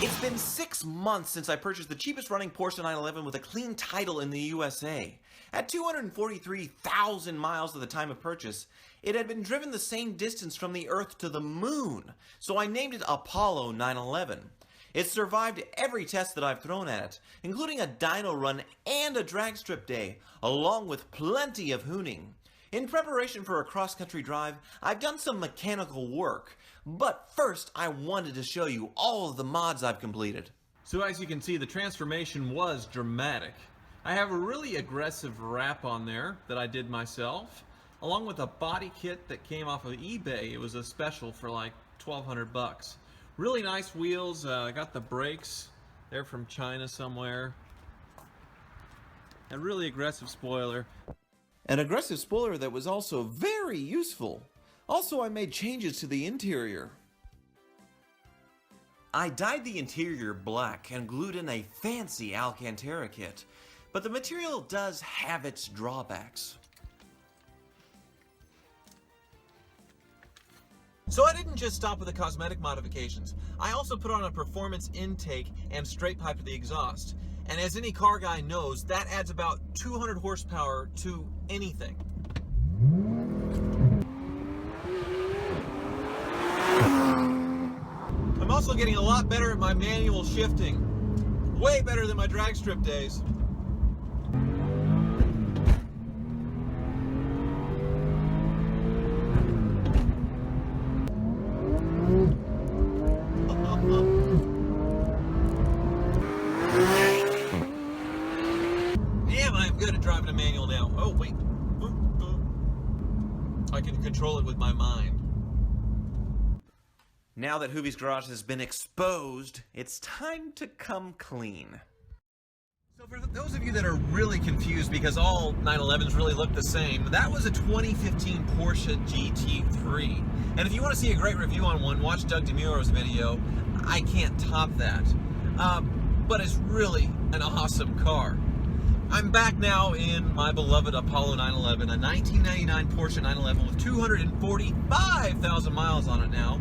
It's been 6 months since I purchased the cheapest running Porsche 911 with a clean title in the USA. At 243,000 miles at the time of purchase, it had been driven the same distance from the Earth to the Moon, so I named it Apollo 911. It survived every test that I've thrown at it, including a dyno run and a drag strip day, along with plenty of hooning. In preparation for a cross-country drive, I've done some mechanical work, but first I wanted to show you all of the mods I've completed. So as you can see, the transformation was dramatic. I have a really aggressive wrap on there that I did myself, along with a body kit that came off of eBay. It was a special for like 1,200 bucks. Really nice wheels. I got the brakes. They're from China somewhere. A really aggressive spoiler. An aggressive spoiler that was also very useful. Also, I made changes to the interior. I dyed the interior black and glued in a fancy Alcantara kit, but the material does have its drawbacks. So I didn't just stop with the cosmetic modifications. I also put on a performance intake and straight pipe to the exhaust. And as any car guy knows, that adds about 200 horsepower to anything. I'm also getting a lot better at my manual shifting. Way better than my drag strip days. Damn, I'm good at driving a manual now. Oh, wait. I can control it with my mind. Now that Hoovie's Garage has been exposed, it's time to come clean. So for those of you that are really confused because all 911s really look the same, that was a 2015 Porsche GT3. And if you want to see a great review on one, watch Doug DeMuro's video. I can't top that. But it's really an awesome car. I'm back now in my beloved Apollo 911, a 1999 Porsche 911 with 245,000 miles on it now.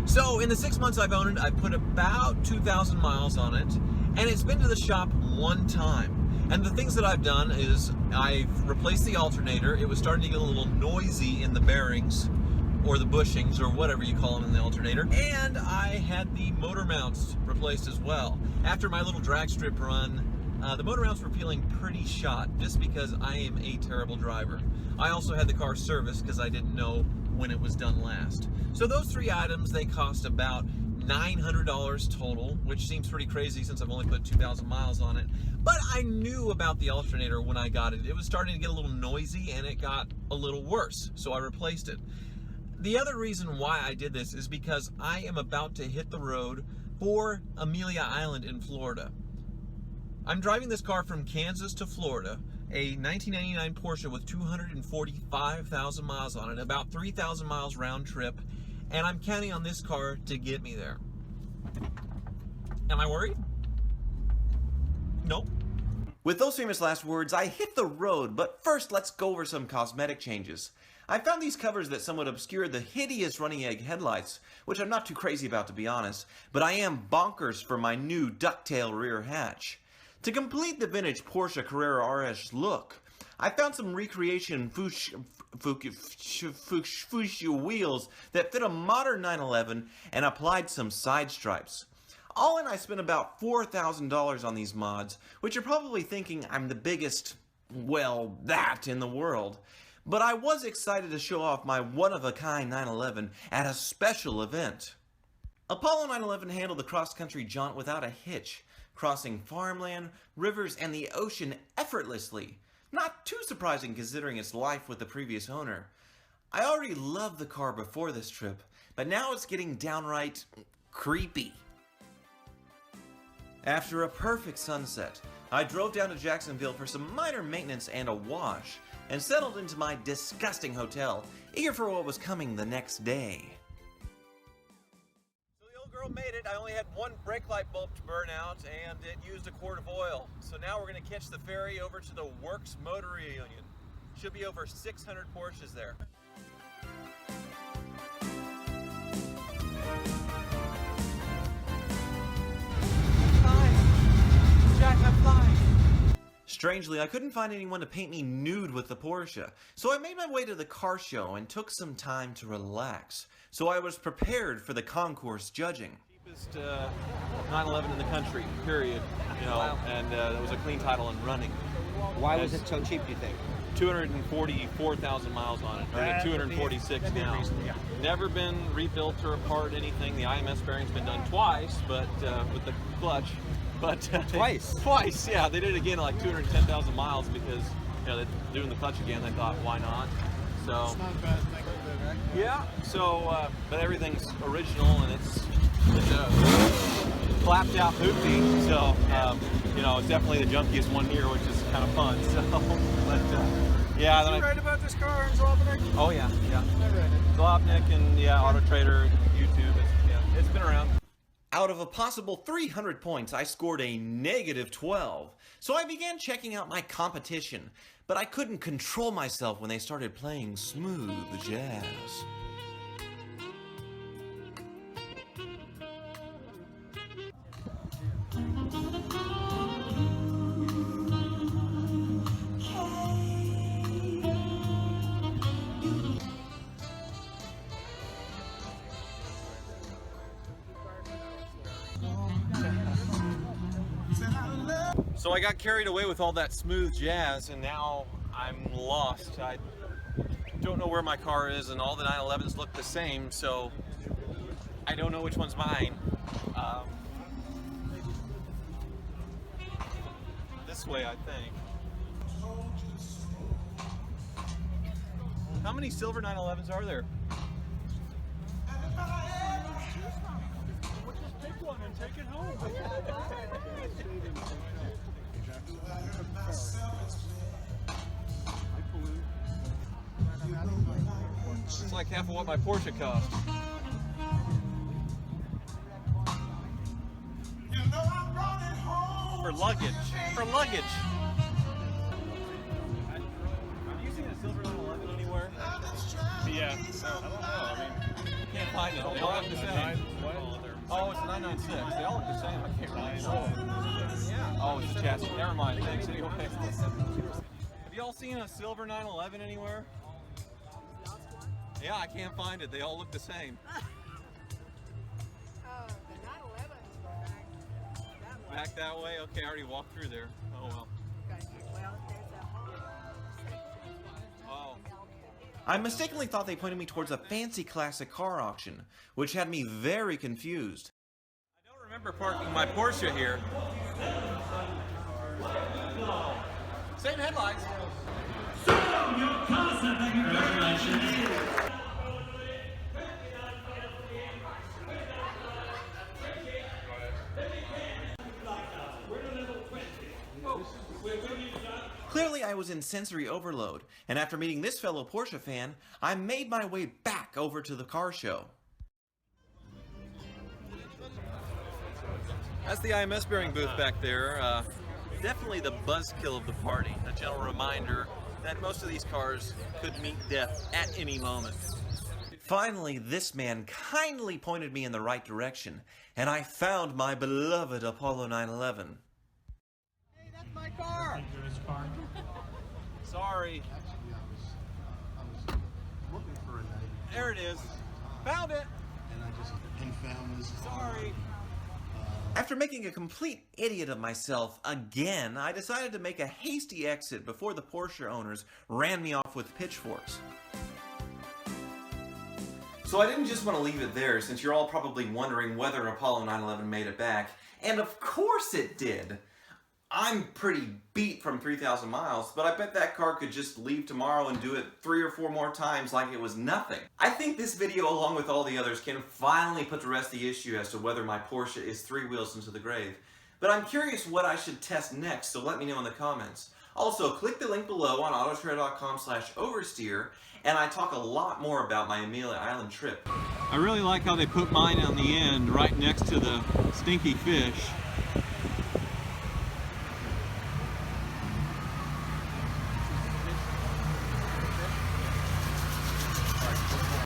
So in the 6 months I've owned it, I've put about 2,000 miles on it, and it's been to the shop one time. And the things that I've done is I've replaced the alternator. It was starting to get a little noisy in the bearings, or the bushings, or whatever you call them in the alternator. And I had the motor mounts replaced as well. After my little drag strip run, the motor mounts were feeling pretty shot, just because I am a terrible driver. I also had the car serviced because I didn't know when it was done last. So those three items, they cost about $900 total, which seems pretty crazy since I've only put 2,000 miles on it. But I knew about the alternator when I got it. It was starting to get a little noisy and it got a little worse, so I replaced it. The other reason why I did this is because I am about to hit the road for Amelia Island in Florida. I'm driving this car from Kansas to Florida, a 1999 Porsche with 245,000 miles on it, about 3,000 miles round trip, and I'm counting on this car to get me there. Am I worried? Nope. With those famous last words, I hit the road, but first let's go over some cosmetic changes. I found these covers that somewhat obscure the hideous running egg headlights, which I'm not too crazy about to be honest, but I am bonkers for my new ducktail rear hatch. To complete the vintage Porsche Carrera RS look, I found some recreation fuchsia wheels that fit a modern 911 and applied some side stripes. All in, I spent about $4,000 on these mods, which you're probably thinking I'm the biggest, well, that in the world. But I was excited to show off my one-of-a-kind 911 at a special event. Apollo 911 handled the cross-country jaunt without a hitch, crossing farmland, rivers, and the ocean effortlessly. Not too surprising considering its life with the previous owner. I already loved the car before this trip, but now it's getting downright creepy. After a perfect sunset, I drove down to Jacksonville for some minor maintenance and a wash, and settled into my disgusting hotel, eager for what was coming the next day. So the old girl made it. I only had one brake light bulb to burn out, and it used a quart of oil. So now we're going to catch the ferry over to the Works Motor Reunion. Should be over 600 Porsches there. Strangely, I couldn't find anyone to paint me nude with the Porsche, so I made my way to the car show and took some time to relax, so I was prepared for the concourse judging. Cheapest 911 in the country, period. You know, wow. And it was a clean title and running. Why was it so cheap, do you think? 244,000 miles on it. Or 246 now. Yeah. Never been rebuilt or apart anything. The IMS bearing's been done twice, but with the clutch. But twice? Twice, yeah. They did it again at like 210,000 miles because they're doing the clutch again. They thought, why not? So it's not a bad thing to do, right? yeah. So, but everything's original and it's clapped out hoopty. So it's definitely the junkiest one here, which is kind of fun. So, but yeah. Did you write about this car in Zlobnik? Oh yeah. I read it. Zlobnik and Auto Trader, YouTube. It's been around. Out of a possible 300 points, I scored a -12, so I began checking out my competition, but I couldn't control myself when they started playing smooth jazz. So I got carried away with all that smooth jazz, and now I'm lost. I don't know where my car is, and all the 911s look the same, so I don't know which one's mine. This way, I think. How many silver 911s are there? Just pick one and take it home. It's like half of what my Porsche cost. For luggage. For luggage. Have you seen a silver 911 anywhere? Yeah. I don't know. I mean, you can't find it. They all look the same. Oh, it's a 996. They all look the same. I can't remember. Oh, it's a chassis. Never mind. Thanks anyway. Have you all seen a silver 911 anywhere? Yeah, I can't find it. They all look the same. The 911 back that way? Okay, I already walked through there. Oh well. Okay. Well, there's a whole section. Oh. I mistakenly thought they pointed me towards a fancy classic car auction, which had me very confused. I don't remember parking my Porsche here. Same headlights. Clearly I was in sensory overload, and after meeting this fellow Porsche fan, I made my way back over to the car show. That's the IMS bearing booth back there. Definitely the buzzkill of the party. A gentle reminder that most of these cars could meet death at any moment. Finally, this man kindly pointed me in the right direction, and I found my beloved Apollo 911. Hey, that's my car! Sorry. actually, I was looking for a night. There it is. Found it. And I just found this car. Sorry. After making a complete idiot of myself again, I decided to make a hasty exit before the Porsche owners ran me off with pitchforks. So I didn't just want to leave it there, since you're all probably wondering whether Apollo 911 made it back. And of course it did! I'm pretty beat from 3,000 miles, but I bet that car could just leave tomorrow and do it 3 or 4 more times like it was nothing. I think this video, along with all the others, can finally put to rest the issue as to whether my Porsche is 3 wheels into the grave. But I'm curious what I should test next, so let me know in the comments. Also, click the link below on autotrader.com/oversteer, and I talk a lot more about my Amelia Island trip. I really like how they put mine on the end right next to the stinky fish.